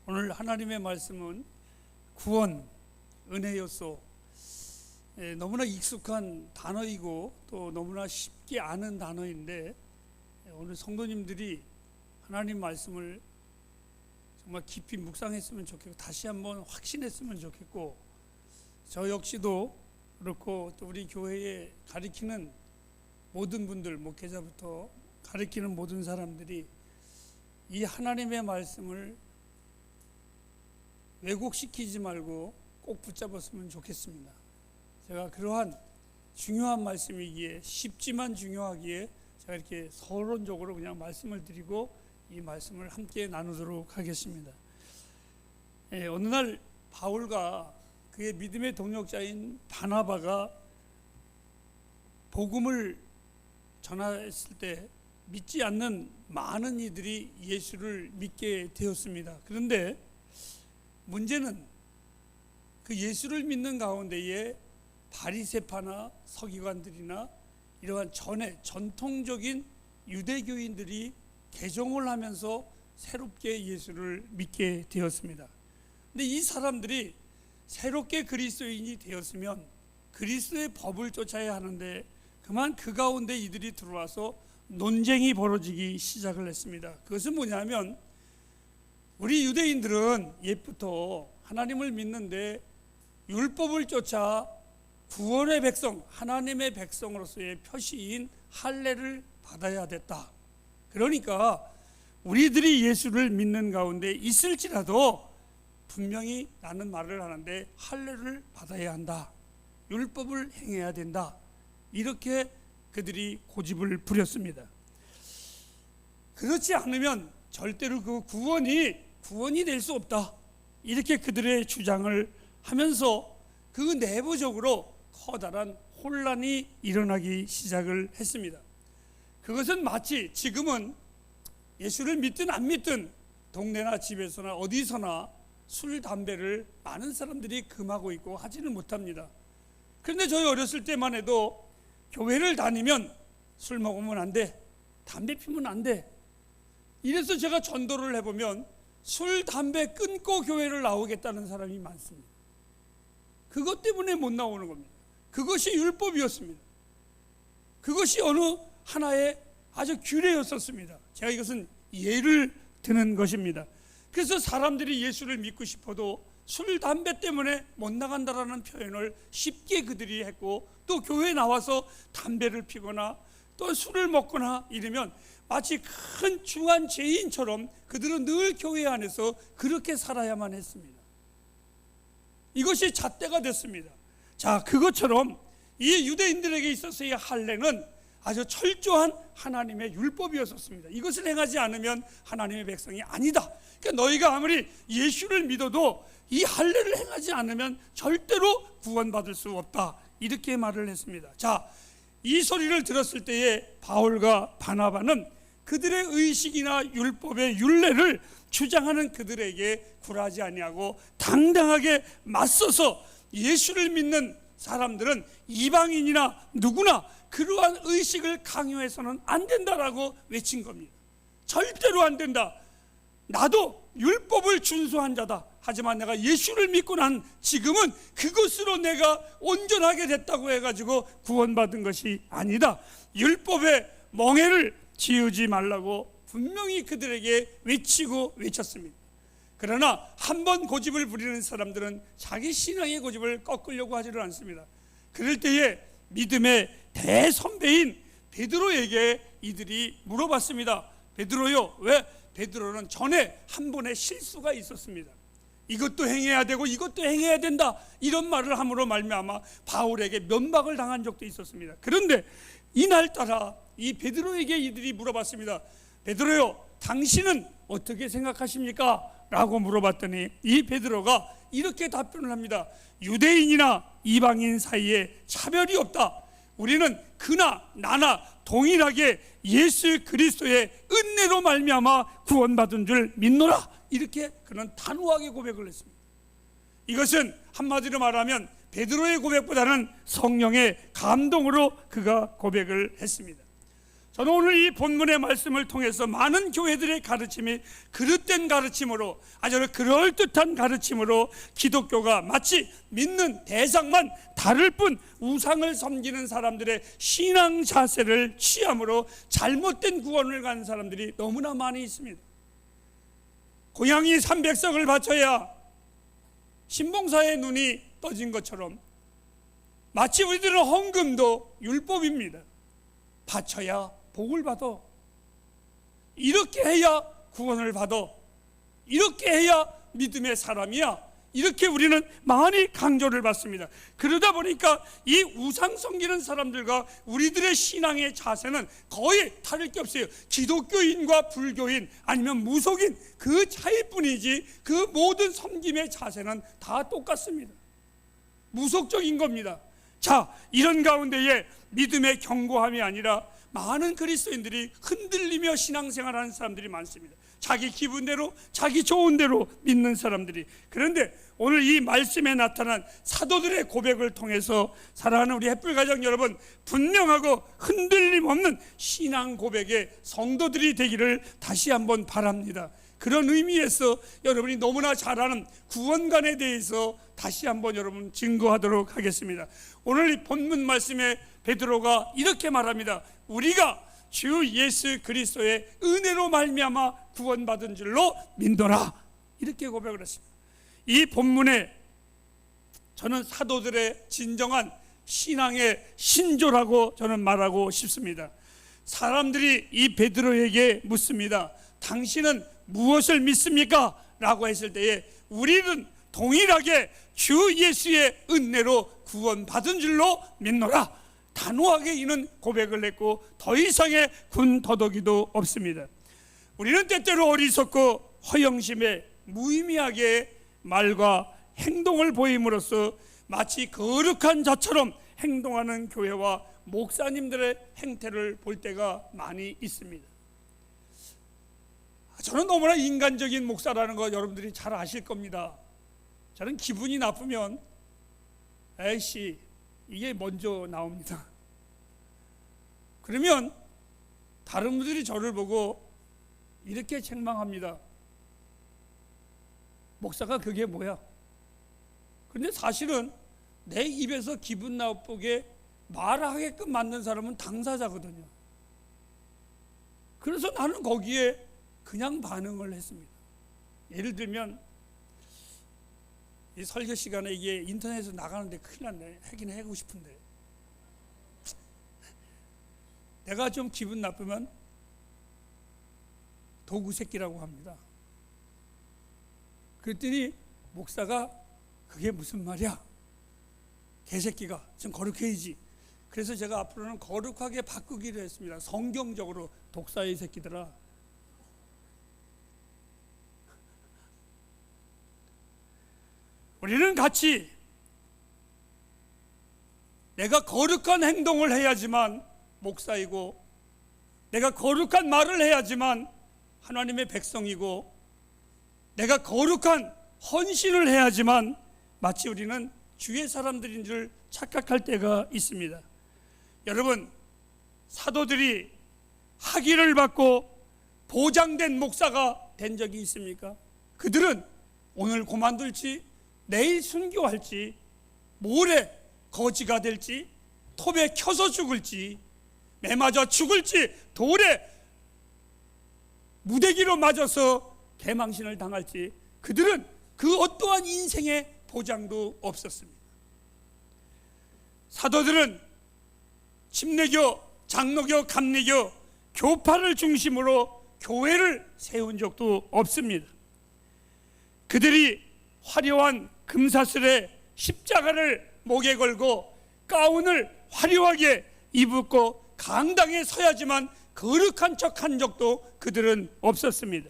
오늘 하나님의 말씀은 구원, 은혜였소. 너무나 익숙한 단어이고 또 너무나 쉽게 아는 단어인데, 오늘 성도님들이 하나님 말씀을 정말 깊이 묵상했으면 좋겠고 다시 한번 확신했으면 좋겠고, 저 역시도 그렇고 또 우리 교회에 가르치는 모든 분들, 목회자부터 가르치는 모든 사람들이 이 하나님의 말씀을 왜곡시키지 말고 꼭 붙잡았으면 좋겠습니다. 제가 그러한 중요한 말씀이기에, 쉽지만 중요하기에 제가 이렇게 서론적으로 그냥 말씀을 드리고 이 말씀을 함께 나누도록 하겠습니다. 어느 날 바울과 그의 믿음의 동역자인 바나바가 복음을 전했을 때 믿지 않는 많은 이들이 예수를 믿게 되었습니다. 그런데 문제는 그 예수를 믿는 가운데에 바리새파나 서기관들이나 이러한 전통적인 유대교인들이 개종을 하면서 새롭게 예수를 믿게 되었습니다. 근데 이 사람들이 새롭게 그리스도인이 되었으면 그리스도의 법을 쫓아야 하는데, 그만 그 가운데 이들이 들어와서 논쟁이 벌어지기 시작을 했습니다. 그것은 뭐냐면, 우리 유대인들은 옛부터 하나님을 믿는데 율법을 쫓아 구원의 백성, 하나님의 백성으로서의 표시인 할례를 받아야 됐다. 그러니까 우리들이 예수를 믿는 가운데 있을지라도 분명히 나는 말을 하는데 할례를 받아야 한다, 율법을 행해야 된다, 이렇게 그들이 고집을 부렸습니다. 그렇지 않으면 절대로 그 구원이 될 수 없다, 이렇게 그들의 주장을 하면서 그 내부적으로 커다란 혼란이 일어나기 시작을 했습니다. 그것은 마치 지금은 예수를 믿든 안 믿든 동네나 집에서나 어디서나 술, 담배를 많은 사람들이 금하고 있고 하지는 못합니다. 그런데 저희 어렸을 때만 해도 교회를 다니면 술 먹으면 안 돼, 담배 피면 안 돼, 이래서 제가 전도를 해보면 술, 담배 끊고 교회를 나오겠다는 사람이 많습니다. 그것 때문에 못 나오는 겁니다. 그것이 율법이었습니다. 그것이 어느 하나의 아주 규례였었습니다. 제가 이것은 예를 드는 것입니다. 그래서 사람들이 예수를 믿고 싶어도 술, 담배 때문에 못 나간다라는 표현을 쉽게 그들이 했고, 또 교회에 나와서 담배를 피거나 또 술을 먹거나 이러면 마치 큰 중한 죄인처럼 그들은 늘 교회 안에서 그렇게 살아야만 했습니다. 이것이 잣대가 됐습니다. 자, 그것처럼 이 유대인들에게 있어서의 할례는 아주 철저한 하나님의 율법이었습니다. 이것을 행하지 않으면 하나님의 백성이 아니다. 그러니까 너희가 아무리 예수를 믿어도 이 할례를 행하지 않으면 절대로 구원받을 수 없다, 이렇게 말을 했습니다. 자, 이 소리를 들었을 때에 바울과 바나바는 그들의 의식이나 율법의 율례를 주장하는 그들에게 굴하지 아니하고 당당하게 맞서서 예수를 믿는 사람들은 이방인이나 누구나 그러한 의식을 강요해서는 안 된다라고 외친 겁니다. 절대로 안 된다. 나도 율법을 준수한 자다. 하지만 내가 예수를 믿고 난 지금은 그것으로 내가 온전하게 됐다고 해가지고 구원받은 것이 아니다. 율법의 멍에를 지우지 말라고 분명히 그들에게 외치고 외쳤습니다. 그러나 한번 고집을 부리는 사람들은 자기 신앙의 고집을 꺾으려고 하지를 않습니다. 그럴 때에 믿음의 대선배인 베드로에게 이들이 물어봤습니다. 베드로요, 왜? 베드로는 전에 한 번의 실수가 있었습니다. 이것도 행해야 되고 이것도 행해야 된다, 이런 말을 함으로 말미암아 바울에게 면박을 당한 적도 있었습니다. 그런데 이날따라 이 베드로에게 이들이 물어봤습니다. 베드로요, 당신은 어떻게 생각하십니까? 라고 물어봤더니 이 베드로가 이렇게 답변을 합니다. 유대인이나 이방인 사이에 차별이 없다. 우리는 그나 나나 동일하게 예수 그리스도의 은혜로 말미암아 구원받은 줄 믿노라, 이렇게 그는 단호하게 고백을 했습니다. 이것은 한마디로 말하면 베드로의 고백보다는 성령의 감동으로 그가 고백을 했습니다. 저는 오늘 이 본문의 말씀을 통해서 많은 교회들의 가르침이 그릇된 가르침으로, 아주 그럴듯한 가르침으로 기독교가 마치 믿는 대상만 다를 뿐 우상을 섬기는 사람들의 신앙 자세를 취함으로 잘못된 구원을 가는 사람들이 너무나 많이 있습니다. 고양이 300석을 바쳐야 신봉사의 눈이 떠진 것처럼 마치 우리들은 헌금도 율법입니다. 바쳐야 복을 받아, 이렇게 해야 구원을 받아, 이렇게 해야 믿음의 사람이야, 이렇게 우리는 많이 강조를 받습니다. 그러다 보니까 이 우상 섬기는 사람들과 우리들의 신앙의 자세는 거의 다를 게 없어요. 기독교인과 불교인 아니면 무속인 그 차이뿐이지 그 모든 섬김의 자세는 다 똑같습니다. 무속적인 겁니다. 자, 이런 가운데에 믿음의 견고함이 아니라 많은 그리스도인들이 흔들리며 신앙생활하는 사람들이 많습니다. 자기 기분대로, 자기 좋은 대로 믿는 사람들이. 그런데 오늘 이 말씀에 나타난 사도들의 고백을 통해서 사랑하는 우리 햇불가정 여러분, 분명하고 흔들림 없는 신앙 고백의 성도들이 되기를 다시 한번 바랍니다. 그런 의미에서 여러분이 너무나 잘 아는 구원관에 대해서 다시 한번 여러분 증거하도록 하겠습니다. 오늘 이 본문 말씀에 베드로가 이렇게 말합니다. 우리가 주 예수 그리스도의 은혜로 말미암아 구원받은 줄로 믿노라, 이렇게 고백을 했습니다. 이 본문에 저는 사도들의 진정한 신앙의 신조라고 저는 말하고 싶습니다. 사람들이 이 베드로에게 묻습니다. 당신은 무엇을 믿습니까? 라고 했을 때에 우리는 동일하게 주 예수의 은혜로 구원받은 줄로 믿노라, 단호하게 이는 고백을 했고 더 이상의 군더더기도 없습니다. 우리는 때때로 어리석고 허영심에 무의미하게 말과 행동을 보임으로써 마치 거룩한 자처럼 행동하는 교회와 목사님들의 행태를 볼 때가 많이 있습니다. 저는 너무나 인간적인 목사라는 거 여러분들이 잘 아실 겁니다. 저는 기분이 나쁘면 에이씨, 이게 먼저 나옵니다. 그러면 다른 분들이 저를 보고 이렇게 책망합니다. 목사가 그게 뭐야? 그런데 사실은 내 입에서 기분 나쁘게 말하게끔 만든 사람은 당사자거든요. 그래서 나는 거기에 그냥 반응을 했습니다. 예를 들면 이 설교 시간에 이게 인터넷에서 나가는데 큰일 났네. 하긴 하고 싶은데 내가 좀 기분 나쁘면 도구 새끼라고 합니다. 그랬더니 목사가 그게 무슨 말이야? 개새끼가 좀 거룩해야지. 그래서 제가 앞으로는 거룩하게 바꾸기로 했습니다. 성경적으로 독사의 새끼들아. 우리는 같이 내가 거룩한 행동을 해야지만 목사이고, 내가 거룩한 말을 해야지만 하나님의 백성이고, 내가 거룩한 헌신을 해야지만 마치 우리는 주의 사람들인 줄 착각할 때가 있습니다. 여러분, 사도들이 학위를 받고 보장된 목사가 된 적이 있습니까? 그들은 오늘 그만둘지, 내일 순교할지, 모레 거지가 될지, 톱에 켜서 죽을지, 매 맞아 죽을지, 돌에 무대기로 맞아서 개망신을 당할지, 그들은 그 어떠한 인생의 보장도 없었습니다. 사도들은 침례교, 장로교, 감리교, 교파를 중심으로 교회를 세운 적도 없습니다. 그들이 화려한 금사슬에 십자가를 목에 걸고 가운을 화려하게 입고 강당에 서야지만 거룩한 척한 적도 그들은 없었습니다.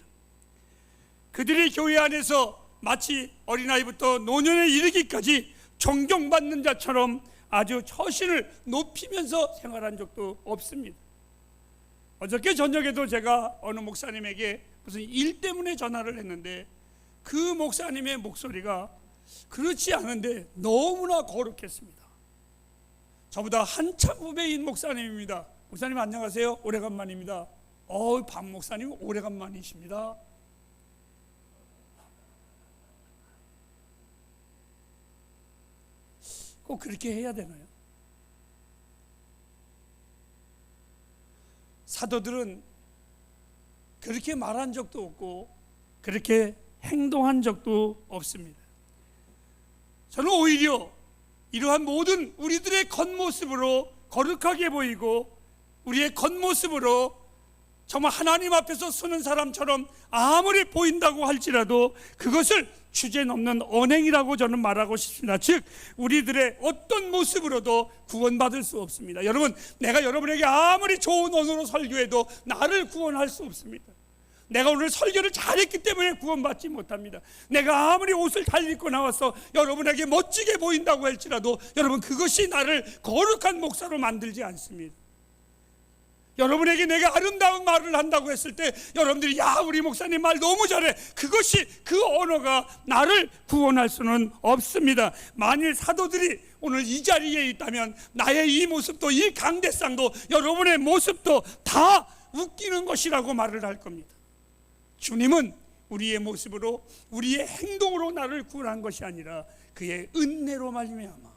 그들이 교회 안에서 마치 어린아이부터 노년에 이르기까지 존경받는 자처럼 아주 처신을 높이면서 생활한 적도 없습니다. 어저께 저녁에도 제가 어느 목사님에게 무슨 일 때문에 전화를 했는데 그 목사님의 목소리가 그렇지 않은데 너무나 거룩했습니다. 저보다 한참 후배인 목사님입니다. 목사님 안녕하세요. 오래간만입니다. 박 목사님 오래간만이십니다. 꼭 그렇게 해야 되나요? 사도들은 그렇게 말한 적도 없고 그렇게 행동한 적도 없습니다. 저는 오히려 이러한 모든 우리들의 겉모습으로 거룩하게 보이고 우리의 겉모습으로 정말 하나님 앞에서 서는 사람처럼 아무리 보인다고 할지라도 그것을 주제넘는 언행이라고 저는 말하고 싶습니다. 즉 우리들의 어떤 모습으로도 구원받을 수 없습니다. 여러분, 내가 여러분에게 아무리 좋은 언어로 설교해도 나를 구원할 수 없습니다. 내가 오늘 설교를 잘했기 때문에 구원받지 못합니다. 내가 아무리 옷을 잘 입고 나와서 여러분에게 멋지게 보인다고 할지라도 여러분, 그것이 나를 거룩한 목사로 만들지 않습니다. 여러분에게 내가 아름다운 말을 한다고 했을 때 여러분들이 야, 우리 목사님 말 너무 잘해, 그것이 그 언어가 나를 구원할 수는 없습니다. 만일 사도들이 오늘 이 자리에 있다면 나의 이 모습도, 이 강대상도, 여러분의 모습도 다 웃기는 것이라고 말을 할 겁니다. 주님은 우리의 모습으로, 우리의 행동으로 나를 구원한 것이 아니라 그의 은혜로 말미암아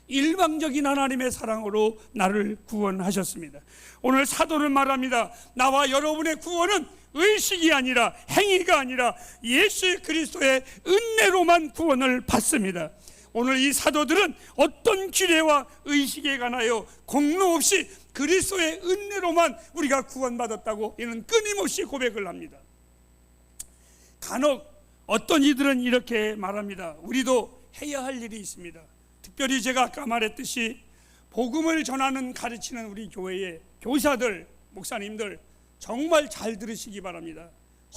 일방적인 하나님의 사랑으로 나를 구원하셨습니다. 오늘 사도는 말합니다. 나와 여러분의 구원은 의식이 아니라, 행위가 아니라 예수 그리스도의 은혜로만 구원을 받습니다. 오늘 이 사도들은 어떤 규례와 의식에 관하여 공로 없이 그리스도의 은혜로만 우리가 구원받았다고 이는 끊임없이 고백을 합니다. 간혹 어떤 이들은 이렇게 말합니다. 우리도 해야 할 일이 있습니다. 특별히 제가 아까 말했듯이 복음을 전하는, 가르치는 우리 교회의 교사들, 목사님들 정말 잘 들으시기 바랍니다.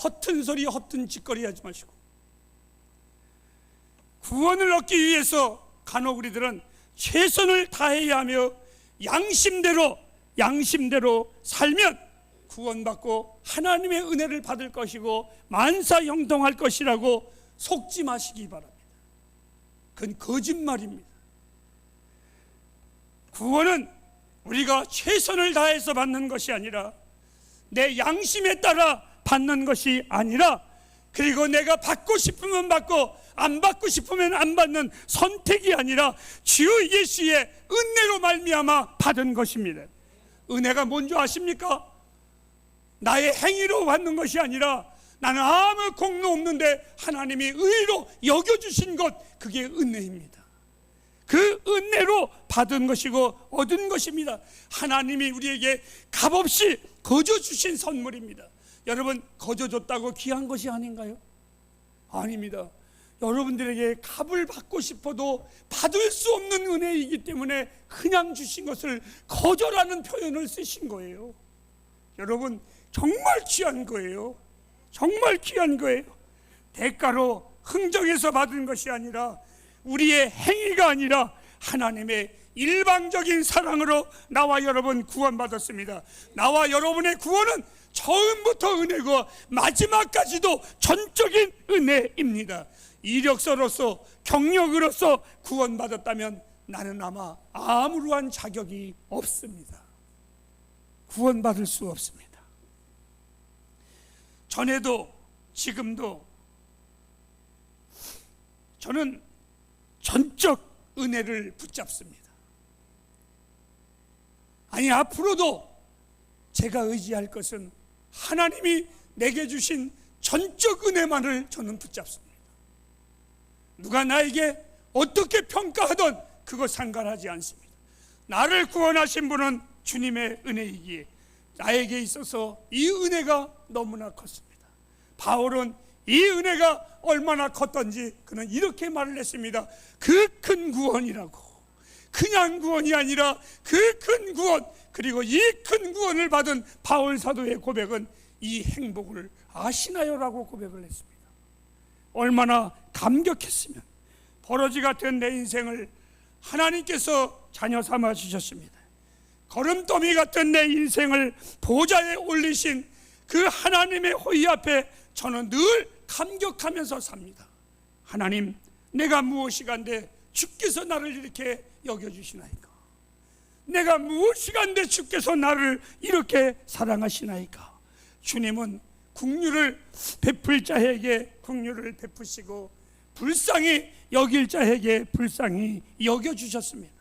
허튼 소리, 허튼 짓거리 하지 마시고, 구원을 얻기 위해서 간혹 우리들은 최선을 다해야 하며 양심대로 살면 구원받고 하나님의 은혜를 받을 것이고 만사형통할 것이라고 속지 마시기 바랍니다. 그건 거짓말입니다. 구원은 우리가 최선을 다해서 받는 것이 아니라, 내 양심에 따라 받는 것이 아니라, 그리고 내가 받고 싶으면 받고 안 받고 싶으면 안 받는 선택이 아니라 주 예수의 은혜로 말미암아 받은 것입니다. 은혜가 뭔지 아십니까? 나의 행위로 받는 것이 아니라 나는 아무 공로 없는데 하나님이 의로 여겨주신 것, 그게 은혜입니다. 그 은혜로 받은 것이고 얻은 것입니다. 하나님이 우리에게 값없이 거저 주신 선물입니다. 여러분, 거저 줬다고 귀한 것이 아닌가요? 아닙니다. 여러분들에게 값을 받고 싶어도 받을 수 없는 은혜이기 때문에 그냥 주신 것을 거저라는 표현을 쓰신 거예요. 여러분, 정말 귀한 거예요. 정말 귀한 거예요. 대가로 흥정해서 받은 것이 아니라, 우리의 행위가 아니라 하나님의 일방적인 사랑으로 나와 여러분 구원받았습니다. 나와 여러분의 구원은 처음부터 은혜고 마지막까지도 전적인 은혜입니다. 이력서로서, 경력으로서 구원받았다면 나는 아마 아무런 자격이 없습니다. 구원받을 수 없습니다. 전에도 지금도 저는 전적 은혜를 붙잡습니다. 아니, 앞으로도 제가 의지할 것은 하나님이 내게 주신 전적 은혜만을 저는 붙잡습니다. 누가 나에게 어떻게 평가하든 그거 상관하지 않습니다. 나를 구원하신 분은 주님의 은혜이기에 나에게 있어서 이 은혜가 너무나 컸습니다. 바울은 이 은혜가 얼마나 컸던지 그는 이렇게 말을 했습니다. 그 큰 구원이라고. 그냥 구원이 아니라 그 큰 구원, 그리고 이 큰 구원을 받은 바울 사도의 고백은 이 행복을 아시나요라고 고백을 했습니다. 얼마나 감격했으면. 버러지 같은 내 인생을 하나님께서 자녀 삼아 주셨습니다. 거름더미 같은 내 인생을 보좌에 올리신 그 하나님의 호의 앞에 저는 늘 감격하면서 삽니다. 하나님, 내가 무엇이간데 주께서 나를 이렇게 여겨주시나이까? 내가 무엇이간데 주께서 나를 이렇게 사랑하시나이까. 주님은 긍휼을 베풀 자에게 긍휼을 베푸시고 불쌍히 여길 자에게 불쌍히 여겨주셨습니다.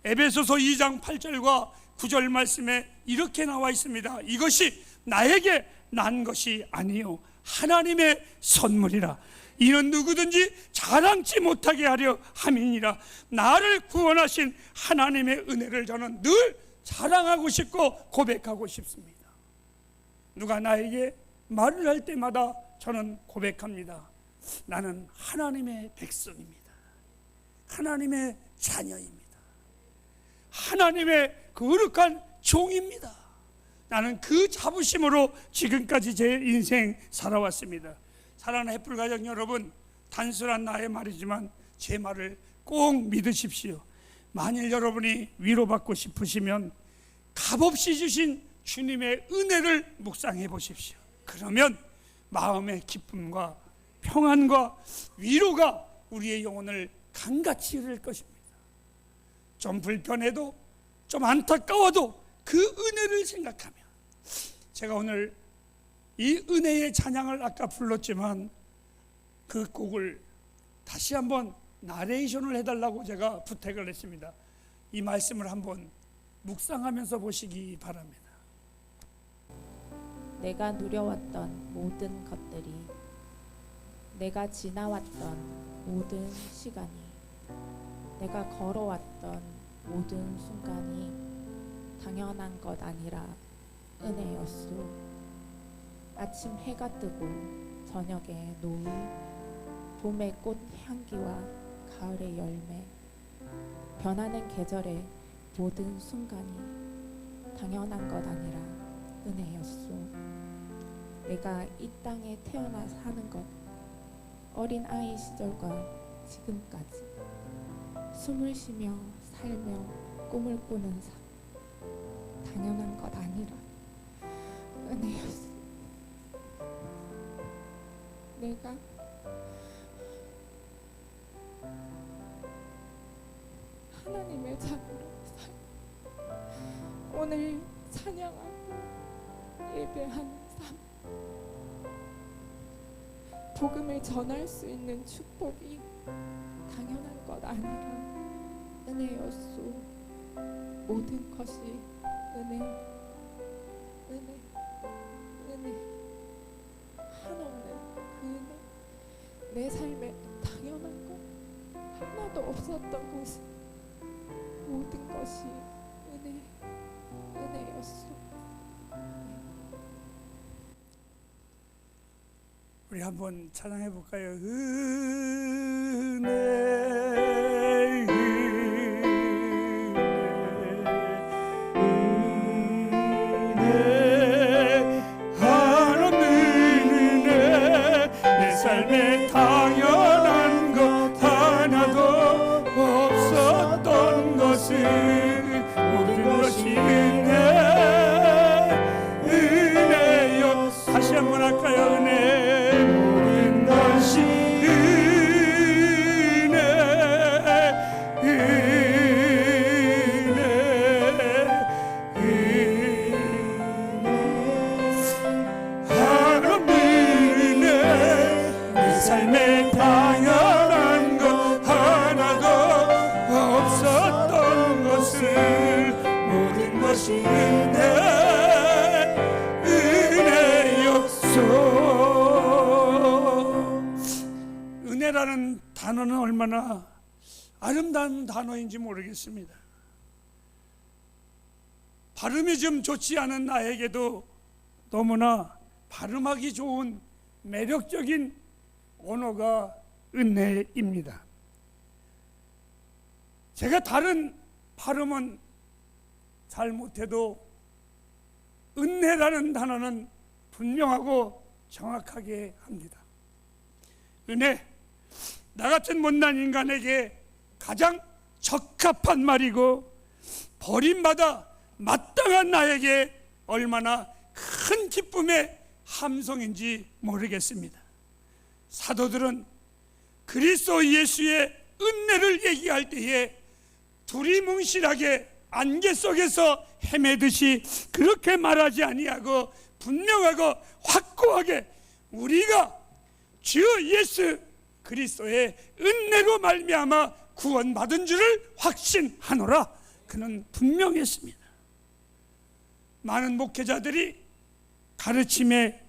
에베소서 2장 8절과 9절 말씀에 이렇게 나와 있습니다. 이것이 나에게 난 것이 아니요 하나님의 선물이라. 이는 누구든지 자랑치 못하게 하려 함이니라. 나를 구원하신 하나님의 은혜를 저는 늘 자랑하고 싶고 고백하고 싶습니다. 누가 나에게 말을 할 때마다 저는 고백합니다. 나는 하나님의 백성입니다. 하나님의 자녀입니다. 하나님의 거룩한 종입니다. 나는 그 자부심으로 지금까지 제 인생 살아왔습니다. 사랑하는 햇불 가정 여러분, 단순한 나의 말이지만 제 말을 꼭 믿으십시오. 만일 여러분이 위로받고 싶으시면 값없이 주신 주님의 은혜를 묵상해 보십시오. 그러면 마음의 기쁨과 평안과 위로가 우리의 영혼을 강같이 흐를 것입니다. 좀 불편해도 좀 안타까워도 그 은혜를 생각하면, 제가 오늘 이 은혜의 찬양을 아까 불렀지만 그 곡을 다시 한번 나레이션을 해달라고 제가 부탁을 했습니다. 이 말씀을 한번 묵상하면서 보시기 바랍니다. 내가 누려왔던 모든 것들이, 내가 지나왔던 모든 시간이, 내가 걸어왔던 모든 순간이 당연한 것 아니라 은혜였소. 아침 해가 뜨고 저녁에 노을, 봄의 꽃 향기와 가을의 열매, 변하는 계절의 모든 순간이 당연한 것 아니라 은혜였소. 내가 이 땅에 태어나 사는 것, 어린 아이 시절과 지금까지 숨을 쉬며 살며 꿈을 꾸는 삶, 당연한 것 아니라 은혜였소. 내가 하나님의 자녀로 오늘 찬양하고 예배하는 삶, 복음을 전할 수 있는 축복이 당연한 것 아니라 은혜였소. 모든 것이 은혜, 은혜, 은혜, 한없는 그 은혜. 내 삶에 당연한 것 하나도 없었던 것이, 모든 것이 은혜, 은혜였소. 우리 한번 찬양해 볼까요? 은혜, 은혜, 한없는 은혜. 내 삶에 당연한 것 하나도 없었던 것은 모든 것이 은혜, 은혜요. 다시 한번 할까요? 은혜, 모든 것이 은혜, 은혜, 은혜, 한없는 은혜. 내 삶에 당연한 것 하나도 없었던 것을 모든 것이 은혜, 은혜라는 단어는 얼마나 아름다운 단어인지 모르겠습니다. 발음이 좀 좋지 않은 나에게도 너무나 발음하기 좋은 매력적인 언어가 은혜입니다. 제가 다른 발음은 잘 못해도 은혜라는 단어는 분명하고 정확하게 합니다. 은혜, 나 같은 못난 인간에게 가장 적합한 말이고 버림받아 마땅한 나에게 얼마나 큰 기쁨의 함성인지 모르겠습니다. 사도들은 그리스도 예수의 은혜를 얘기할 때에 두리뭉실하게 안개 속에서 헤매듯이 그렇게 말하지 아니하고 분명하고 확고하게 우리가 주 예수 그리스도의 은혜로 말미암아 구원받은 줄을 확신하노라. 그는 분명했습니다. 많은 목회자들이 가르침에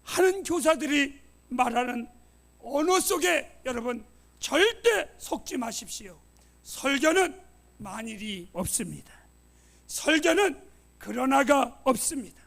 하는 교사들이 말하는 언어 속에 여러분 절대 속지 마십시오. 설교는 만일이 없습니다. 설교는 그러나가 없습니다.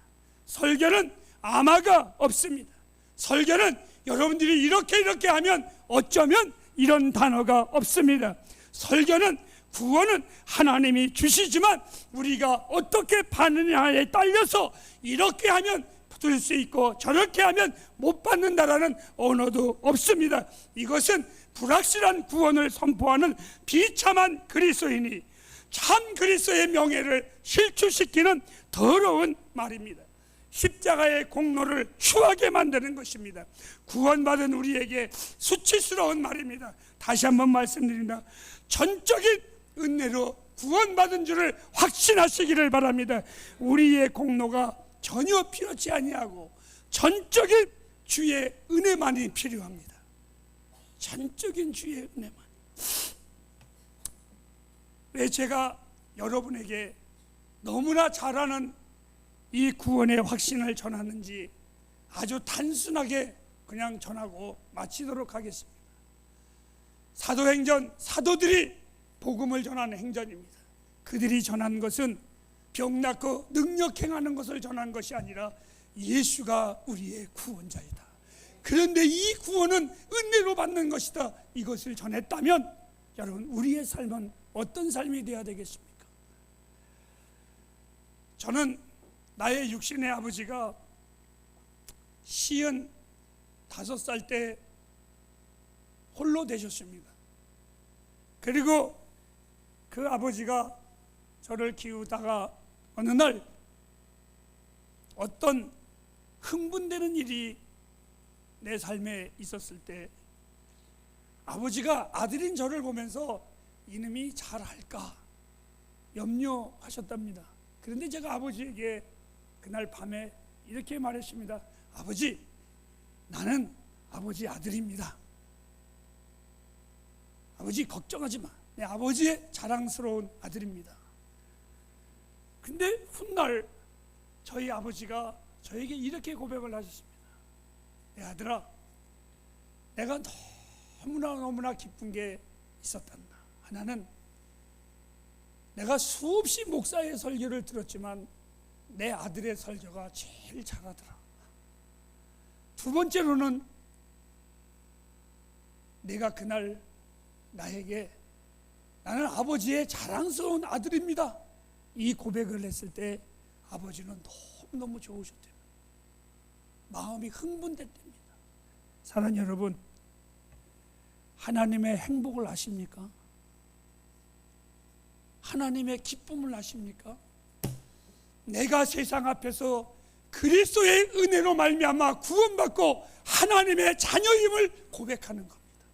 설교는 아마가 없습니다. 설교는 여러분들이 이렇게 하면 어쩌면 이런 단어가 없습니다. 설교는 구원은 하나님이 주시지만 우리가 어떻게 받느냐에 딸려서 이렇게 하면 받을 수 있고 저렇게 하면 못 받는다라는 언어도 없습니다. 이것은 불확실한 구원을 선포하는 비참한 그리스도인이 참 그리스도의 명예를 실추시키는 더러운 말입니다. 십자가의 공로를 추하게 만드는 것입니다. 구원받은 우리에게 수치스러운 말입니다. 다시 한번 말씀드립니다. 전적인 은혜로 구원받은 줄을 확신하시기를 바랍니다. 우리의 공로가 전혀 필요치 아니하고 전적인 주의 은혜만이 필요합니다. 전적인 주의 은혜만. 왜 제가 여러분에게 너무나 잘하는 이 구원의 확신을 전하는지 아주 단순하게 그냥 전하고 마치도록 하겠습니다. 사도행전, 사도들이 복음을 전하는 행전입니다. 그들이 전한 것은 병 낫고 능력 행하는 것을 전한 것이 아니라 예수가 우리의 구원자이다. 그런데 이 구원은 은혜로 받는 것이다. 이것을 전했다면 여러분 우리의 삶은 어떤 삶이 되어야 되겠습니까? 저는 나의 육신의 아버지가 55살 때 홀로 되셨습니다. 그리고 그 아버지가 저를 키우다가 어느 날 어떤 흥분되는 일이 내 삶에 있었을 때 아버지가 아들인 저를 보면서 이놈이 잘할까 염려하셨답니다. 그런데 제가 아버지에게 그날 밤에 이렇게 말했습니다. 아버지, 나는 아버지 아들입니다. 아버지 걱정하지 마. 내 아버지의 자랑스러운 아들입니다. 근데 훗날 저희 아버지가 저에게 이렇게 고백을 하셨습니다. 내 아들아, 내가 너무나 기쁜 게 있었단다. 하나는 내가 수없이 목사의 설교를 들었지만 내 아들의 설교가 제일 잘하더라. 두 번째로는 내가 그날 나에게 나는 아버지의 자랑스러운 아들입니다. 이 고백을 했을 때 아버지는 너무너무 좋으셨대요. 마음이 흥분됐답니다. 사랑하는 여러분, 하나님의 행복을 아십니까? 하나님의 기쁨을 아십니까? 내가 세상 앞에서 그리스도의 은혜로 말미암아 구원받고 하나님의 자녀임을 고백하는 겁니다.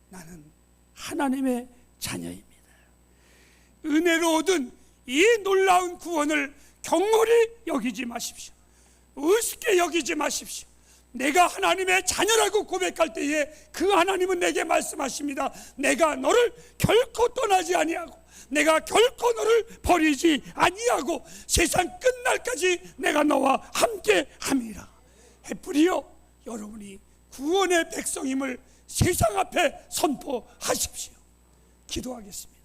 나는 하나님의 자녀입니다. 은혜로 얻은 이 놀라운 구원을 경홀히 여기지 마십시오. 우습게 여기지 마십시오. 내가 하나님의 자녀라고 고백할 때에 그 하나님은 내게 말씀하십니다. 내가 너를 결코 떠나지 아니하고 내가 결코 너를 버리지 아니하고 세상 끝날까지 내가 너와 함께 함이라. 해프리요, 여러분이 구원의 백성임을 세상 앞에 선포하십시오. 기도하겠습니다.